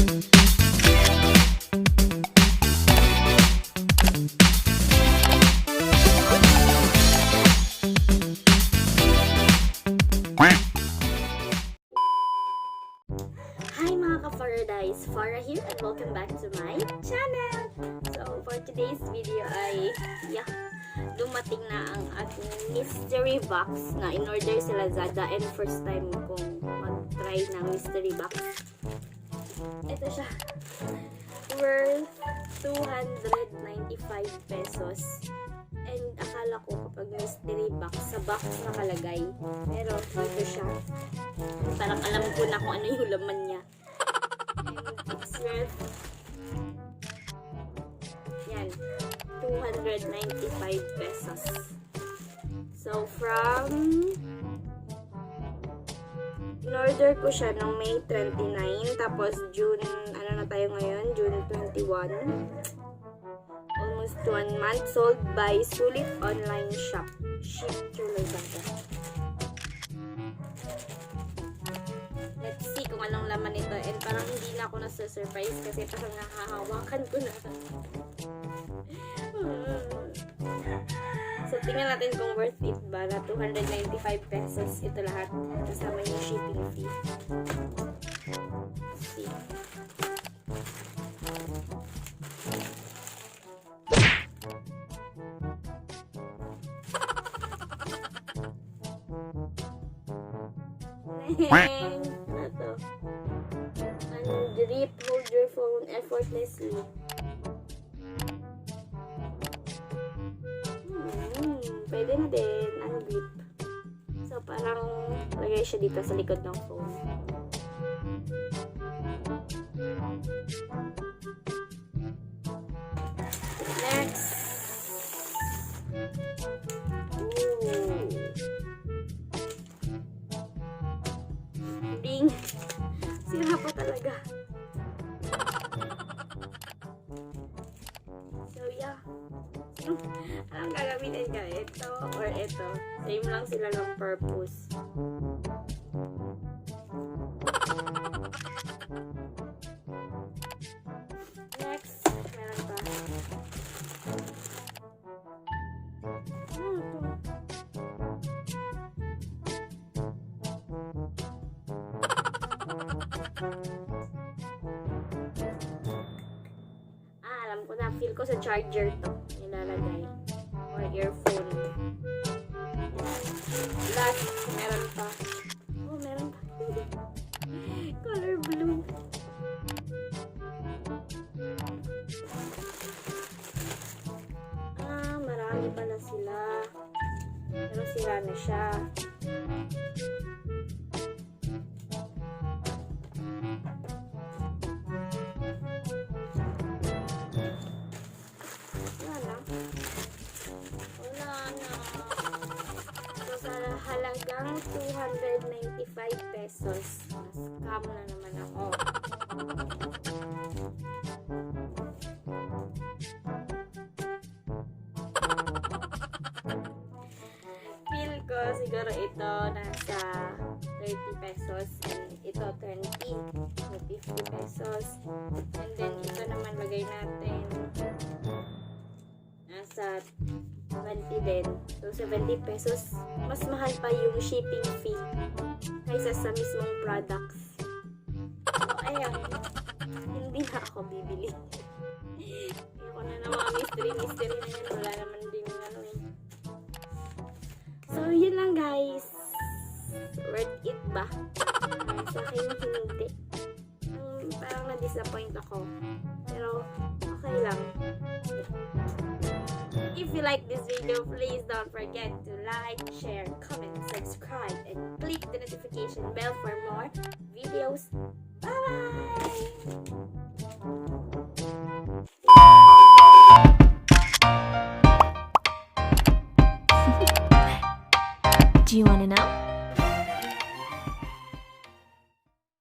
Hi mga ka-Paradise! Farah here and welcome back to my channel! So for today's video ay dumating na ang ating mystery box na in-order sa Lazada and first time kong mag-try ng mystery box. Ito siya. Worth 295 pesos. And akala ko kapag mystery box, sa box nakalagay. Pero dito siya. Parang alam ko na kung ano yung laman niya. And it's worth yan, 295 pesos. So from in-order ko siya ng May 29, tapos June, ano na tayo ngayon? June 21. Almost 1 month. Sold by Sulit Online Shop. Ship to Lazada. Let's see kung anong laman nito. And parang hindi na ako nasa-surprise kasi parang nakahawakan ko na. So, tingnan natin kung worth it ba na 295 pesos ito lahat. Kasama yung shipping fee. Let's see. Ano to? Grip, hold your phone effortlessly. Pwede na din. Grip. So, parang lagay siya dito sa likod ng phone. Next. Ding. Sira pa talaga. So, yeah. Anong gagamitin ka? Ito or ito? Same lang sila ng purpose. Next, meron pa. Alam ko na, feel ko sa charger to nilalagay or earphone. Last, meron pa. Oh, meron pa. Color blue. Marami pala sila. Pero sira na siya. Halagang 295 pesos. Scam na naman ako. Feel ko siguro ito nasa 30 pesos and ito 20, 50 pesos. And then ito naman lagay natin nasa 20 din. So, 70 pesos. Mas mahal pa yung shipping fee kaysa sa mismong products. So, ayan. Hindi na ako bibili. Ayoko na ng mga mystery na yan. Wala naman din ano eh. So, yun lang guys. Worth it ba? Sa akin, hindi. Parang na-disappoint ako. Pero, okay lang. If you like this video, please don't forget to like, share, comment, subscribe, and click the notification bell for more videos. Bye-bye!